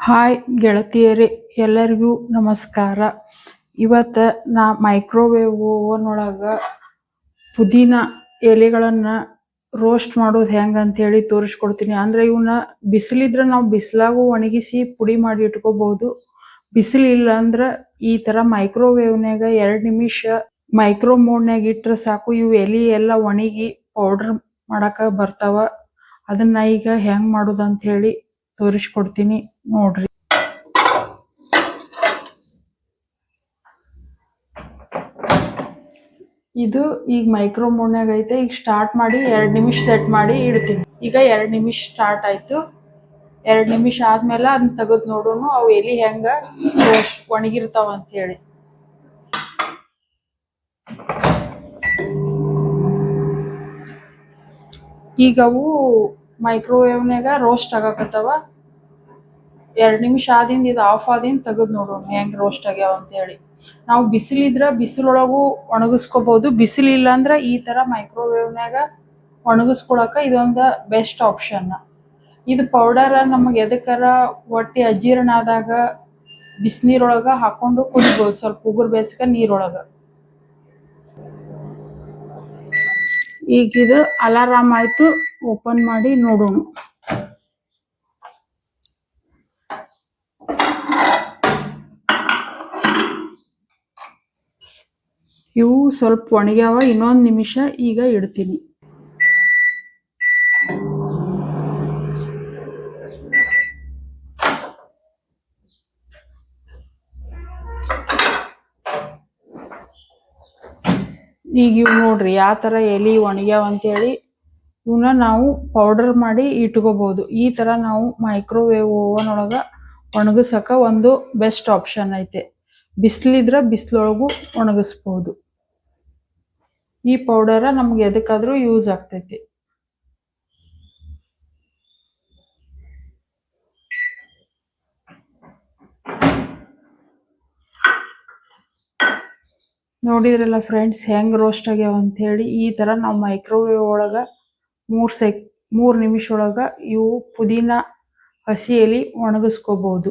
Hi ಗೆಳತಿಯರೇ, ಎಲ್ಲರಿಗೂ ನಮಸ್ಕಾರ. ಇವತ್ತು ನಾ ಮೈಕ್ರೋವೇವ್ ಓವನ್ ಒಳಗೆ ಪುದೀನ ಎಲೆಗಳನ್ನು ರೋಸ್ಟ್ ಮಾಡೋದು ಹೆಂಗೆ ಅಂತೇಳಿ ತೋರಿಸ್ಕೊಡ್ತೀನಿ. ಅಂದರೆ ಇವನ್ನ ಬಿಸಿಲಿದ್ರೆ ನಾವು ಬಿಸಿಲಾಗೂ ಒಣಗಿಸಿ ಪುಡಿ ಮಾಡಿ ಇಟ್ಕೋಬಹುದು. ಬಿಸಿಲಿಲ್ಲ ಅಂದ್ರೆ ಈ ಥರ ಮೈಕ್ರೋವೇವ್ನಾಗ 2 ನಿಮಿಷ ಮೈಕ್ರೋ ಮೋಡ್ನಾಗ ಇಟ್ಟರೆ ಸಾಕು, ಇವು ಎಲೆ ಎಲ್ಲ ಒಣಗಿ ಪೌಡ್ರ್ ಮಾಡಕ್ಕೆ ಬರ್ತಾವ. ಅದನ್ನ ಈಗ ಹೆಂಗೆ ಮಾಡೋದು ಅಂತ ಹೇಳಿ ತೋರಿಸ್ಕೊಡ್ತೀನಿ, ನೋಡ್ರಿ. ಇದು ಈಗ ಮೈಕ್ರೋ ಮೋಡ್ನಾಗ ಐತೆ. ಈಗ ಸ್ಟಾರ್ಟ್ ಮಾಡಿ 2 ನಿಮಿಷ ಸೆಟ್ ಮಾಡಿ ಇಡ್ತೀನಿ. ಈಗ 2 ನಿಮಿಷ ಸ್ಟಾರ್ಟ್ ಆಯ್ತು. 2 ನಿಮಿಷ ಆದ್ಮೇಲೆ ಅದನ್ನ ತೆಗೆದು ನೋಡೋಣ ಅವು ಎಲೆ ಹೆಂಗ ಒಣಗಿರ್ತಾವ ಅಂತ ಹೇಳಿ. ಈಗ ಅವು ಮೈಕ್ರೋವೇವ್ನಾಗ ರೋಸ್ಟ್ ಆಗಕತ್ತವ. 2 ನಿಮಿಷ ಆದಿಂದ ಇದು ಆಫ್ ಆದಿಂದ ತೆಗೆದು ನೋಡೋಣ ಹೆಂಗೆ ರೋಸ್ಟ್ ಆಗ್ಯಾವ ಅಂತ ಹೇಳಿ. ನಾವು ಬಿಸಿಲಿದ್ರೆ ಬಿಸಿಲೊಳಗೂ ಒಣಗಿಸ್ಕೋಬಹುದು. ಬಿಸಿಲಿಲ್ಲ ಅಂದ್ರೆ ಈ ಥರ ಮೈಕ್ರೋವೇವ್ನಾಗ ಒಣಗಿಸ್ಕೊಳಕ್ಕೆ ಇದೊಂದು ಬೆಸ್ಟ್ ಆಪ್ಷನ್. ಇದು ಪೌಡರ್ ನಮಗೆ ಎದಕ್ಕಾರ ಹೊಟ್ಟೆ ಅಜೀರ್ಣ ಆದಾಗ ಬಿಸಿನೀರೊಳಗೆ ಹಾಕೊಂಡು ಕುಡಿಬೋದು, ಸ್ವಲ್ಪ ಉಗುರು ಬೆಚ್ಚಗ ನೀರೊಳಗೆ. ಈಗ ಇದು ಅಲಾರಾಮ್ ಆಯ್ತು, ಓಪನ್ ಮಾಡಿ ನೋಡೋಣ. ಇವು ಸ್ವಲ್ಪ ಒಣಗ್ಯಾವ, ಇನ್ನೊಂದು ನಿಮಿಷ ಈಗ ಇಡ್ತೀನಿ. ಈಗ ಇವು ನೋಡ್ರಿ ಯಾವ ಥರ ಎಲೆ ಒಣಗ್ಯಾವ ಅಂತೇಳಿ. ಇವನ್ನ ನಾವು ಪೌಡರ್ ಮಾಡಿ ಇಟ್ಕೋಬಹುದು. ಈ ಥರ ನಾವು ಮೈಕ್ರೋವೇವ್ ಓವನ್ ಒಳಗೆ ಒಣಗಿಸಕ ಒಂದು ಬೆಸ್ಟ್ ಆಪ್ಷನ್ ಐತೆ. ಬಿಸಿಲಿದ್ರೆ ಬಿಸಿಲೊಳಗೂ ಒಣಗಿಸ್ಬೋದು. ಈ ಪೌಡರ ನಮ್ಗೆ ಎದಕ್ಕಾದ್ರೂ ಯೂಸ್ ಆಗ್ತೈತಿ. ನೋಡಿದ್ರಲ್ಲ ಫ್ರೆಂಡ್ಸ್ ಹೆಂಗೆ ರೋಸ್ಟ್ ಆಗ್ಯಾವ ಅಂತ ಹೇಳಿ. ಈ ಥರ ನಾವು ಮೈಕ್ರೋವೇವ್ ಒಳಗೆ 3 ನಿಮಿಷ ಒಳಗೆ ಇವು ಪುದೀನ ಹಸಿ ಎಲೆ ಒಣಗಿಸ್ಕೋಬಹುದು.